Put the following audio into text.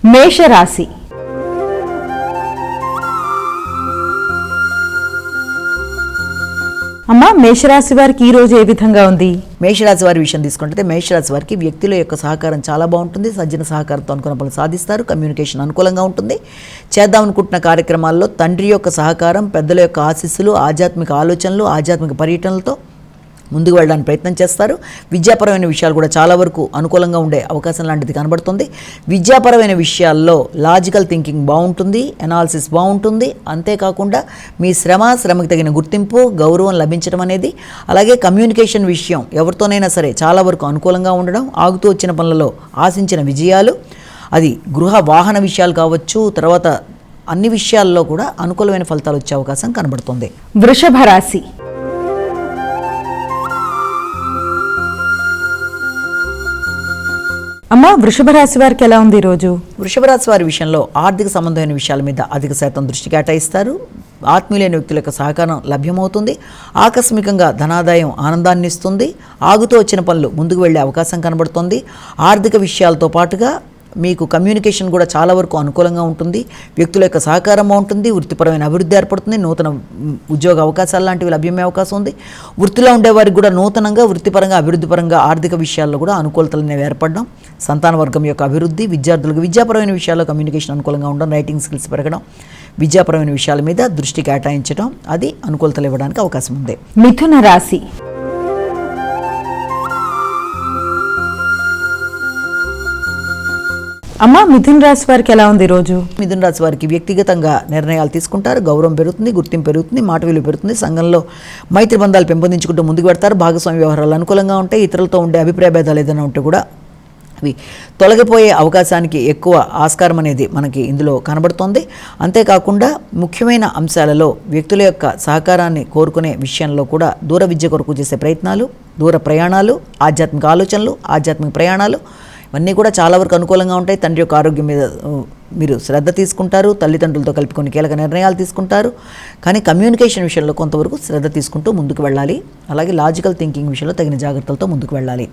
మేషరాశి. అమ్మా, మేషరాశి వారికి ఈ రోజు ఏ విధంగా ఉంది? మేషరాశి వారి విషయం తీసుకుంటే మేషరాశి వారికి వ్యక్తుల యొక్క సహకారం చాలా బాగుంటుంది. సజ్జన సహకారంతో అనుకున్న పనులు సాధిస్తారు. కమ్యూనికేషన్ అనుకూలంగా ఉంటుంది. చేద్దాం అనుకుంటున్న కార్యక్రమాల్లో తండ్రి యొక్క సహకారం, పెద్దల యొక్క ఆశీస్సులు, ఆధ్యాత్మిక ఆలోచనలు, ఆధ్యాత్మిక పర్యటనలతో ముందుకు వెళ్ళడానికి ప్రయత్నం చేస్తారు. విద్యాపరమైన విషయాలు కూడా చాలా వరకు అనుకూలంగా ఉండే అవకాశం లాంటిది కనబడుతుంది. విద్యాపరమైన విషయాల్లో లాజికల్ థింకింగ్ బాగుంటుంది, ఎనాలిసిస్ బాగుంటుంది. అంతేకాకుండా మీ శ్రమకి తగిన గుర్తింపు, గౌరవం లభించడం అనేది, అలాగే కమ్యూనికేషన్ విషయం ఎవరితోనైనా సరే చాలా వరకు అనుకూలంగా ఉండడం, ఆగుతూ వచ్చిన పనులలో ఆశించిన విజయాలు, అది గృహ వాహన విషయాలు కావచ్చు, తర్వాత అన్ని విషయాల్లో కూడా అనుకూలమైన ఫలితాలు వచ్చే అవకాశం కనబడుతుంది. వృషభ రాశి. అమ్మా, వృషభ రాశి వారికి ఎలా ఉంది ఈరోజు? వృషభ రాశి వారి విషయంలో ఆర్థిక సంబంధమైన విషయాల మీద అధిక శాతం దృష్టి కేటాయిస్తారు. ఆత్మీయులైన వ్యక్తుల యొక్క సహకారం లభ్యమవుతుంది. ఆకస్మికంగా ధనాదాయం ఆనందాన్ని ఇస్తుంది. ఆగుతూ వచ్చిన పనులు ముందుకు వెళ్ళే అవకాశం కనబడుతుంది. ఆర్థిక విషయాలతో పాటుగా మీకు కమ్యూనికేషన్ కూడా చాలా వరకు అనుకూలంగా ఉంటుంది. వ్యక్తుల యొక్క సహకారం బాగుంటుంది. వృత్తిపరమైన అభివృద్ధి ఏర్పడుతుంది. నూతన ఉద్యోగ అవకాశాలు లాంటివి లభ్యమయ్యే అవకాశం ఉంది. వృత్తిలో ఉండేవారికి కూడా నూతనంగా వృత్తిపరంగా అభివృద్ధిపరంగా ఆర్థిక విషయాల్లో కూడా అనుకూలతలు అనేవి ఏర్పడడం, సంతాన వర్గం యొక్క అభివృద్ధి, విద్యార్థులకు విద్యాపరమైన విషయాల్లో కమ్యూనికేషన్ అనుకూలంగా ఉండడం, రైటింగ్ స్కిల్స్ పెరగడం, విద్యాపరమైన విషయాల మీద దృష్టి కేటాయించడం, అది అనుకూలతలు ఇవ్వడానికి అవకాశం ఉంది. మిథున రాశి. అమ్మా, మిథున రాశి వారికి ఎలా ఉంది ఈరోజు? మిథున రాశి వారికి వ్యక్తిగతంగా నిర్ణయాలు తీసుకుంటారు. గౌరవం పెరుగుతుంది, గుర్తింపు పెరుగుతుంది, మాట విలువ పెరుగుతుంది. సంఘంలో మైత్రి బంధాలు పెంపొందించుకుంటూ ముందుకు పెడతారు. భాగస్వామ్య వ్యవహారాలు అనుకూలంగా ఉంటాయి. ఇతరులతో ఉండే అభిప్రాయ భేదాలు ఏదైనా ఉంటే కూడా అవి తొలగిపోయే అవకాశానికి ఎక్కువ ఆస్కారం అనేది మనకి ఇందులో కనబడుతోంది. అంతేకాకుండా ముఖ్యమైన అంశాలలో వ్యక్తుల యొక్క సహకారాన్ని కోరుకునే విషయంలో కూడా దూర విద్య కొరకు చేసే ప్రయత్నాలు, దూర ప్రయాణాలు, ఆధ్యాత్మిక ఆలోచనలు, ఆధ్యాత్మిక ప్రయాణాలు ఇవన్నీ కూడా చాలా వరకు అనుకూలంగా ఉంటాయి. తండ్రి యొక్క ఆరోగ్యం మీద మీరు శ్రద్ధ తీసుకుంటారు. తల్లిదండ్రులతో కలిపి కొన్ని కీలక నిర్ణయాలు తీసుకుంటారు. కానీ కమ్యూనికేషన్ విషయంలో కొంతవరకు శ్రద్ధ తీసుకుంటూ ముందుకు వెళ్ళాలి. అలాగే లాజికల్ థింకింగ్ విషయంలో తగిన జాగ్రత్తలతో ముందుకు వెళ్ళాలి.